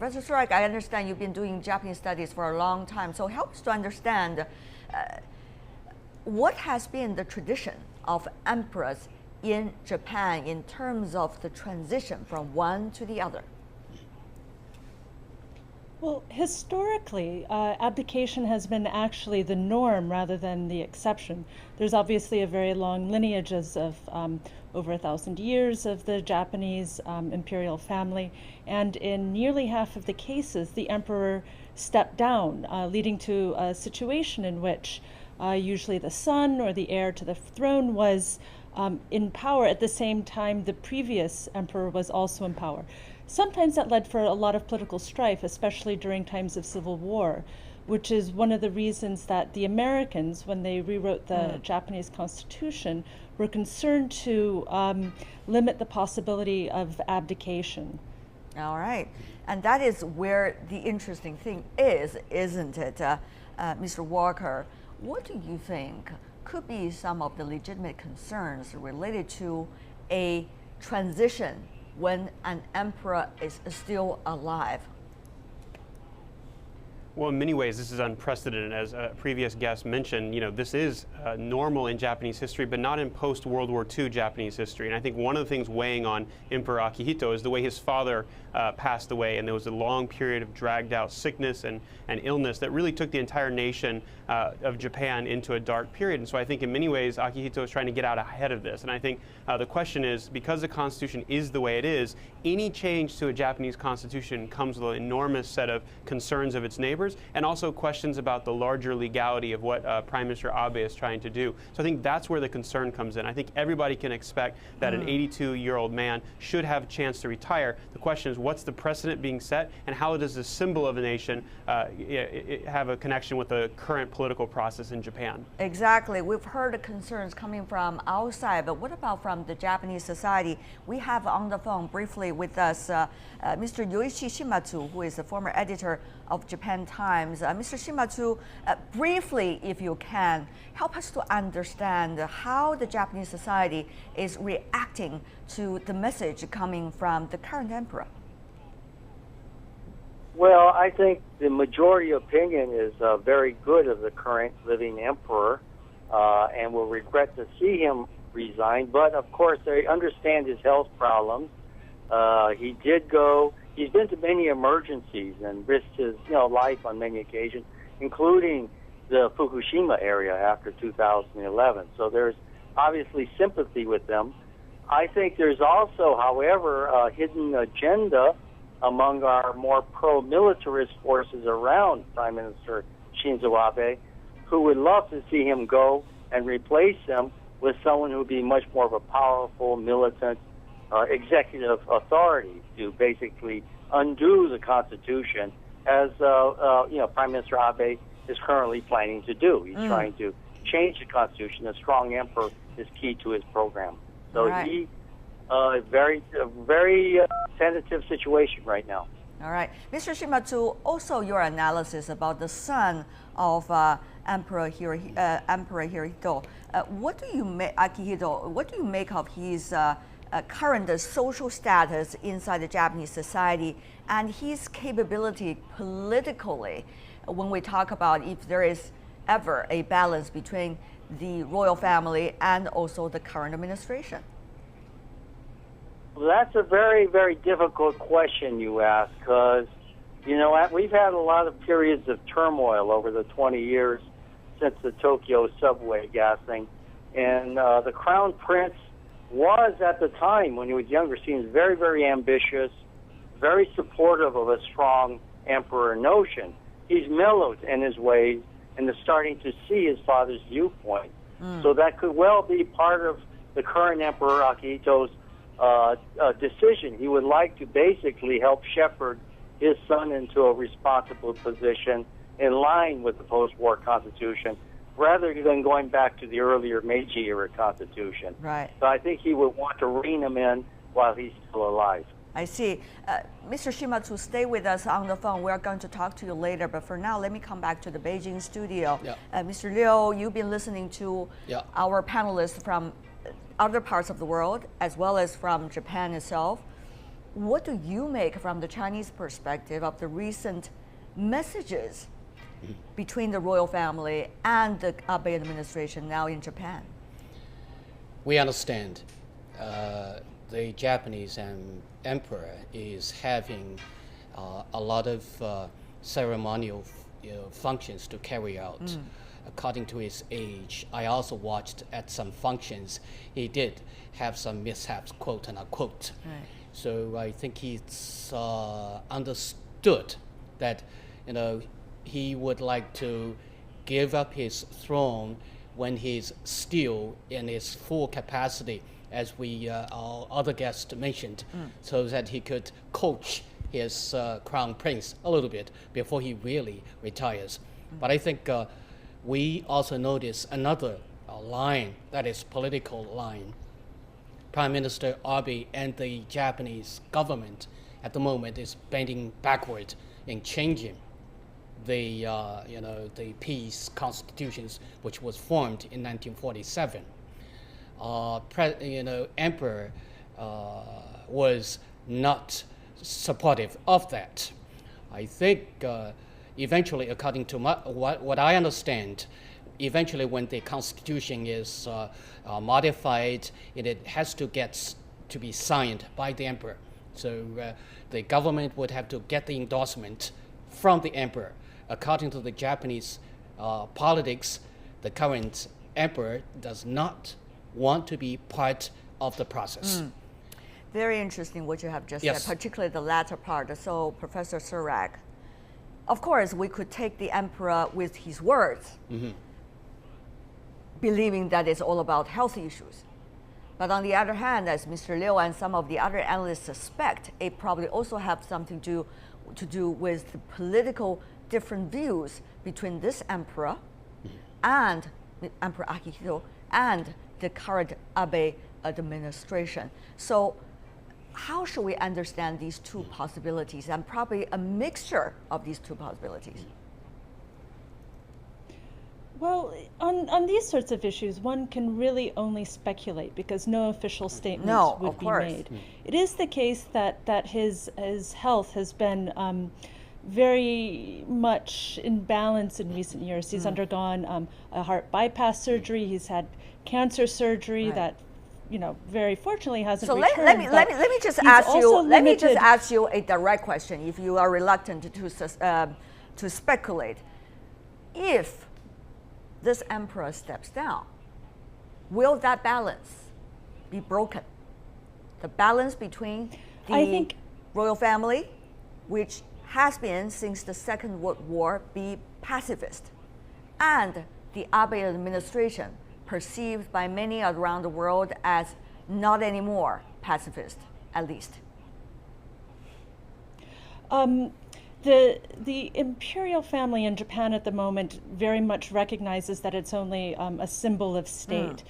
Professor Surak, I understand you've been doing Japanese studies for a long time, so help us to understand what has been the tradition of emperors in Japan in terms of the transition from one to the other. Well, historically, abdication has been actually the norm rather than the exception. There's obviously a very long lineages of over 1,000 years of the Japanese imperial family, and in nearly half of the cases, the emperor stepped down, leading to a situation in which usually the son or the heir to the throne was in power at the same time the previous emperor was also in power. Sometimes that led for a lot of political strife, especially during times of civil war, which is one of the reasons that the Americans, when they rewrote the Japanese Constitution, were concerned to limit the possibility of abdication. All right. And that is where the interesting thing is, isn't it, Mr. Walker? What do you think could be some of the legitimate concerns related to a transition when an emperor is still alive? Well, in many ways, this is unprecedented. As a previous guest mentioned, this is normal in Japanese history, but not in post-World War II Japanese history. And I think one of the things weighing on Emperor Akihito is the way his father passed away, and there was a long period of dragged-out sickness and illness that really took the entire nation of Japan into a dark period. And so I think in many ways, Akihito is trying to get out ahead of this. And I think the question is, because the Constitution is the way it is, any change to a Japanese Constitution comes with an enormous set of concerns of its neighbors, and also questions about the larger legality of what Prime Minister Abe is trying to do. So I think that's where the concern comes in. I think everybody can expect that an 82-year-old man should have a chance to retire. The question is, what's the precedent being set, and how does the symbol of a nation have a connection with the current political process in Japan? Exactly. We've heard the concerns coming from outside, but what about from the Japanese society? We have on the phone briefly with us Mr. Yoichi Shimatsu, who is the former editor of Japan Times. Mr. Shimatsu, briefly, if you can, help us to understand how the Japanese society is reacting to the message coming from the current emperor. Well, I think the majority opinion is very good of the current living emperor, and will regret to see him resign. But of course, they understand his health problems. He's been to many emergencies and risked his life on many occasions, including the Fukushima area after 2011. So there's obviously sympathy with them. I think there's also, however, a hidden agenda among our more pro-militarist forces around Prime Minister Shinzo Abe, who would love to see him go and replace him with someone who would be much more of a powerful, militant executive authority to basically undo the Constitution, as Prime Minister Abe is currently planning to do. He's trying to change the Constitution. A strong emperor is key to his program. So he very tentative situation right now. All right, Mr. Shimatsu, also your analysis about the son of Emperor Akihito. What do you make, Akihito? What do you make of his current social status inside the Japanese society and his capability politically, when we talk about if there is ever a balance between the royal family and also the current administration? Well, that's a very, very difficult question you ask, because, we've had a lot of periods of turmoil over the 20 years since the Tokyo subway gassing, and the Crown Prince was, at the time when he was younger, seen as very, very ambitious, very supportive of a strong emperor notion. He's mellowed in his ways and is starting to see his father's viewpoint. So that could well be part of the current Emperor Akihito's decision. He would like to basically help shepherd his son into a responsible position in line with the post-war Constitution, rather than going back to the earlier Meiji-era Constitution. Right. So I think he would want to rein him in while he's still alive. I see. Mr. Shimatsu, stay with us on the phone. We're going to talk to you later, but for now, let me come back to the Beijing studio. Mr. Liu, you've been listening to our panelists from other parts of the world, as well as from Japan itself. what do you make from the Chinese perspective of the recent messages between the royal family and the Abe administration now in Japan? We understand the Japanese emperor is having a lot of ceremonial functions to carry out according to his age. I also watched at some functions. He did have some mishaps, quote and unquote. Right. So I think he's understood that, he would like to give up his throne when he's still in his full capacity, as our other guest mentioned, so that he could coach his crown prince a little bit before he really retires. But I think we also notice another line, that is political line. Prime Minister Abe and the Japanese government at the moment is bending backward in changing the peace constitutions, which was formed in 1947. Emperor was not supportive of that. I think eventually, according to what I understand, eventually when the constitution is modified, it has to be signed by the emperor. So the government would have to get the endorsement from the emperor. According to the Japanese politics, the current emperor does not want to be part of the process. Very interesting what you have just Yes. said, particularly the latter part. So, Professor Surak, of course, we could take the emperor with his words, believing that it's all about health issues. But on the other hand, as Mr. Liu and some of the other analysts suspect, it probably also has something to do with the political different views between this emperor and Emperor Akihito and the current Abe administration. So how should we understand these two possibilities, and probably a mixture of these two possibilities? Well, on these sorts of issues, one can really only speculate because no official statement would of be course. made. It is the case that his health has been very much in balance in recent years. He's undergone a heart bypass surgery. He's had cancer surgery that, very fortunately hasn't So returned. let me just ask you a direct question, if you are reluctant to speculate. If this emperor steps down, will that balance be broken? The balance between the royal family, which has been since the Second World War be pacifist, and the Abe administration, perceived by many around the world as not anymore pacifist, at least. The imperial family in Japan at the moment very much recognizes that it's only a symbol of state.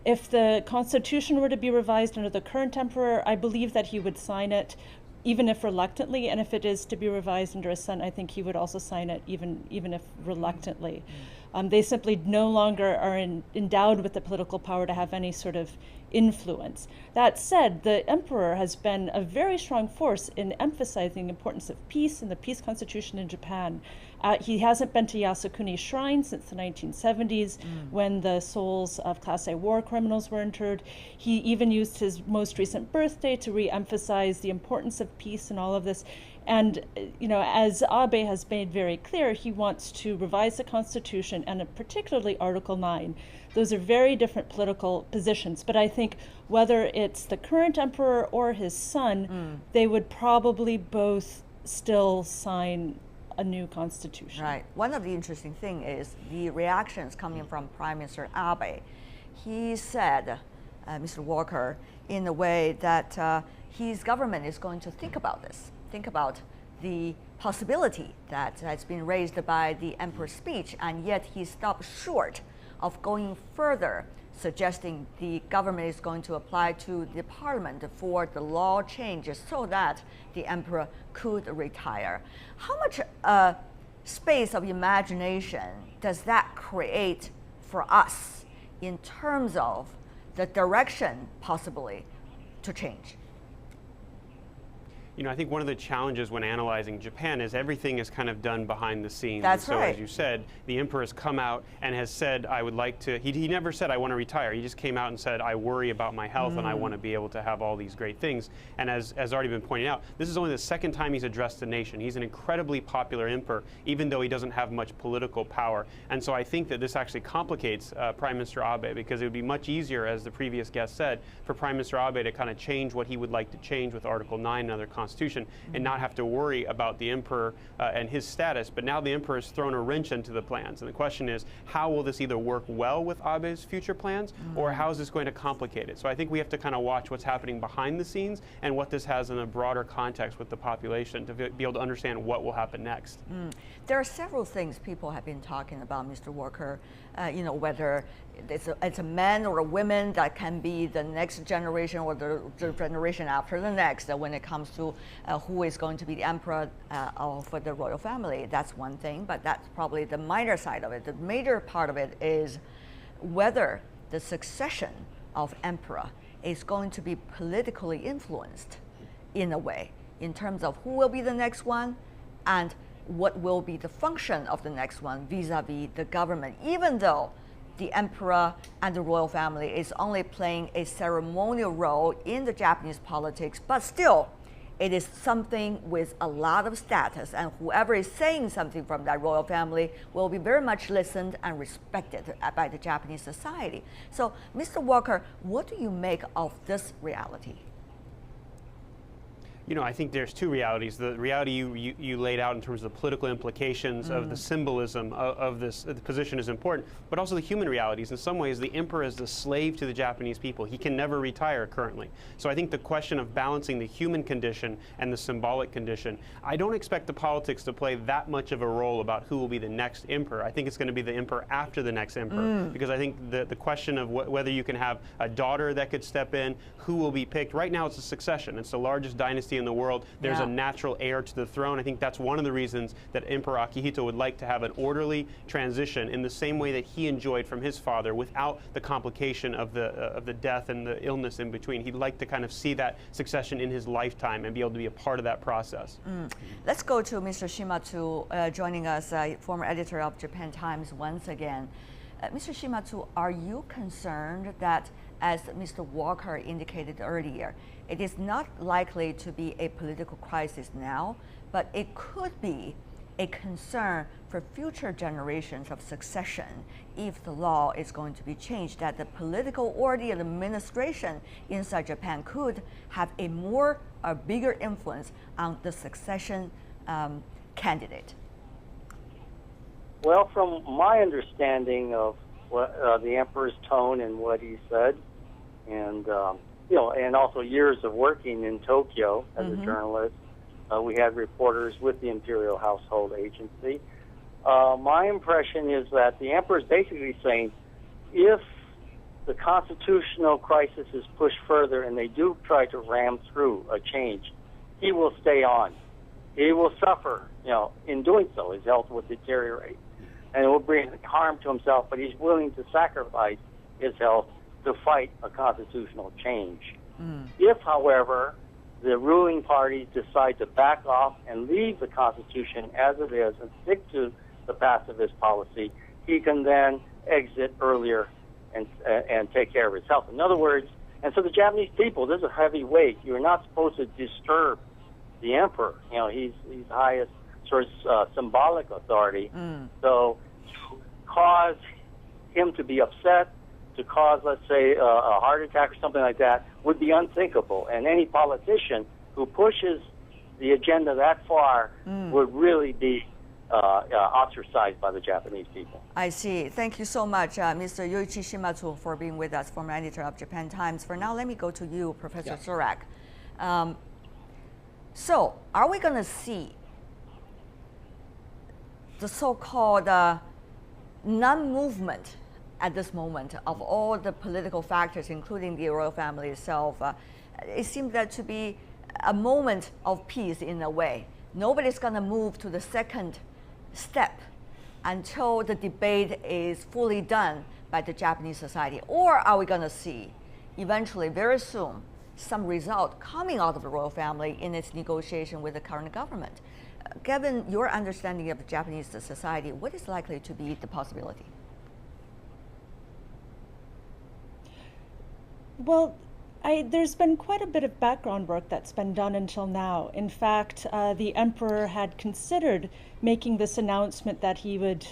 If the constitution were to be revised under the current emperor, I believe that he would sign it, even if reluctantly, and if it is to be revised under his son, I think he would also sign it, even if reluctantly. They simply no longer are endowed with the political power to have any sort of influence. That said, the emperor has been a very strong force in emphasizing the importance of peace and the peace constitution in Japan. He hasn't been to Yasukuni Shrine since the 1970s when the souls of Class A war criminals were interred. He even used his most recent birthday to re-emphasize the importance of peace and all of this. And, as Abe has made very clear, he wants to revise the Constitution, and particularly Article 9. Those are very different political positions. But I think whether it's the current emperor or his son, they would probably both still sign a new constitution. Right. One of the interesting things is the reactions coming from Prime Minister Abe. He said, Mr. Walker, in a way that his government is going to think about this. Think about the possibility that has been raised by the emperor's speech, and yet he stopped short of going further, suggesting the government is going to apply to the parliament for the law changes so that the emperor could retire. How much space of imagination does that create for us in terms of the direction possibly to change? You know, I think one of the challenges when analyzing Japan is everything is kind of done behind the scenes. That's and so, right. as you said, the emperor has come out and has said, I would like to, he never said, I want to retire. He just came out and said, I worry about my health and I want to be able to have all these great things. And as already been pointed out, this is only the second time he's addressed the nation. He's an incredibly popular emperor, even though he doesn't have much political power. And so I think that this actually complicates Prime Minister Abe, because it would be much easier, as the previous guest said, for Prime Minister Abe to kind of change what he would like to change with Article 9 and other constitution, and not have to worry about the emperor and his status. But now the emperor has thrown a wrench into the plans. And the question is, how will this either work well with Abe's future plans, or how is this going to complicate it? So I think we have to kind of watch what's happening behind the scenes and what this has in a broader context with the population to be able to understand what will happen next. There are several things people have been talking about, Mr. Walker. You know, whether it's a man or a woman that can be the next generation or the generation after the next when it comes to who is going to be the emperor of the royal family. That's one thing, but that's probably the minor side of it. The major part of it is whether the succession of emperor is going to be politically influenced in a way, in terms of who will be the next one and what will be the function of the next one vis-a-vis the government, even though the emperor and the royal family is only playing a ceremonial role in the Japanese politics, but still it is something with a lot of status, and whoever is saying something from that royal family will be very much listened and respected by the Japanese society. So, Mr. Walker, what do you make of this reality? You know, I think there's two realities. The reality you laid out in terms of the political implications of the symbolism of this the position is important, but also the human realities. In some ways, the emperor is the slave to the Japanese people. He can never retire currently. So I think the question of balancing the human condition and the symbolic condition, I don't expect the politics to play that much of a role about who will be the next emperor. I think it's going to be the emperor after the next emperor, because I think the question of whether you can have a daughter that could step in, who will be picked. Right now, it's a succession. It's the largest dynasty in the world. There's a natural heir to the throne. I think that's one of the reasons that Emperor Akihito would like to have an orderly transition in the same way that he enjoyed from his father, without the complication of the death and the illness in between. He'd like to kind of see that succession in his lifetime and be able to be a part of that process. Let's go to Mr. Shimatsu, joining us, former editor of Japan Times once again. Mr. Shimatsu, are you concerned that, as Mr. Walker indicated earlier, it is not likely to be a political crisis now, but it could be a concern for future generations of succession if the law is going to be changed, that the political or the administration inside Japan could have a bigger influence on the succession candidate? Well, from my understanding of what the emperor's tone and what he said, and you know, and also years of working in Tokyo as a journalist, we had reporters with the Imperial Household Agency. My impression is that the emperor is basically saying, if the constitutional crisis is pushed further and they do try to ram through a change, he will stay on. He will suffer, you know, in doing so. His health will deteriorate, and it will bring harm to himself, but he's willing to sacrifice his health to fight a constitutional change. If, however, the ruling parties decide to back off and leave the Constitution as it is and stick to the pacifist policy, he can then exit earlier and take care of his health. In other words, and so the Japanese people, this is a heavy weight. You're not supposed to disturb the emperor. You know, he's the highest sort of symbolic authority. So to cause him to be upset, to cause, let's say, a heart attack or something like that, would be unthinkable. And any politician who pushes the agenda that far would really be ostracized by the Japanese people. I see. Thank you so much, Mr. Yoichi Shimatsu, for being with us, former editor of Japan Times. For now, let me go to you, Professor Surak. So, are we going to see the so-called non-movement at this moment of all the political factors, including the royal family itself? It seems that to be a moment of peace in a way. Nobody's going to move to the second step until the debate is fully done by the Japanese society. Or are we going to see eventually, very soon, some result coming out of the royal family in its negotiation with the current government. Given your understanding of Japanese society, what is likely to be the possibility? Well, there's been quite a bit of background work that's been done until now. In fact, the emperor had considered making this announcement that he would,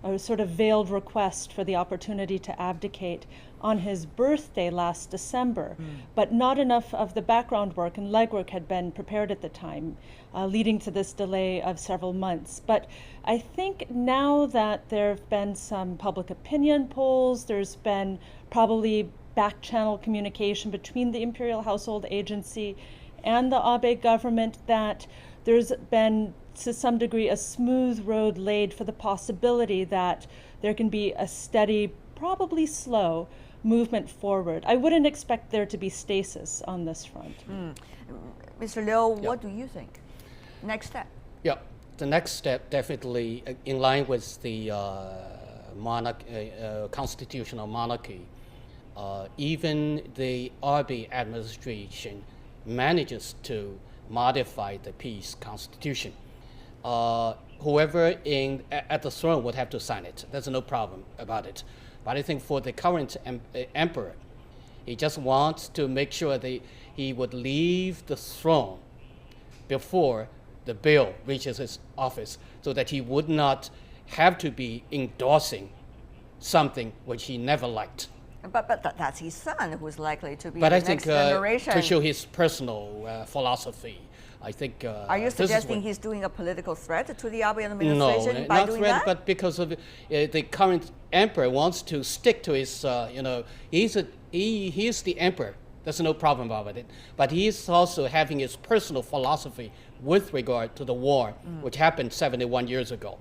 a sort of veiled request for the opportunity to abdicate on his birthday last December, but not enough of the background work and legwork had been prepared at the time, leading to this delay of several months. But I think now that there have been some public opinion polls, there's been probably back-channel communication between the Imperial Household Agency and the Abe government, that there's been, to some degree, a smooth road laid for the possibility that there can be a steady, probably slow, movement forward. I wouldn't expect there to be stasis on this front. Mr. Liu, what do you think? Next step? Yeah, the next step definitely in line with the constitutional monarchy. Even the Abe administration manages to modify the peace constitution. Whoever at the throne would have to sign it. There's no problem about it. But I think for the current emperor, he just wants to make sure that he would leave the throne before the bill reaches his office, so that he would not have to be endorsing something which he never liked. But that's his son who's likely to be but the I think, next generation. to show his personal philosophy, I think. Are you suggesting he's doing a political threat to the Abe administration by not doing threat, that? but because of the current emperor wants to stick to his, he's the emperor. There's no problem about it. But he's also having his personal philosophy with regard to the war, which happened 71 years ago.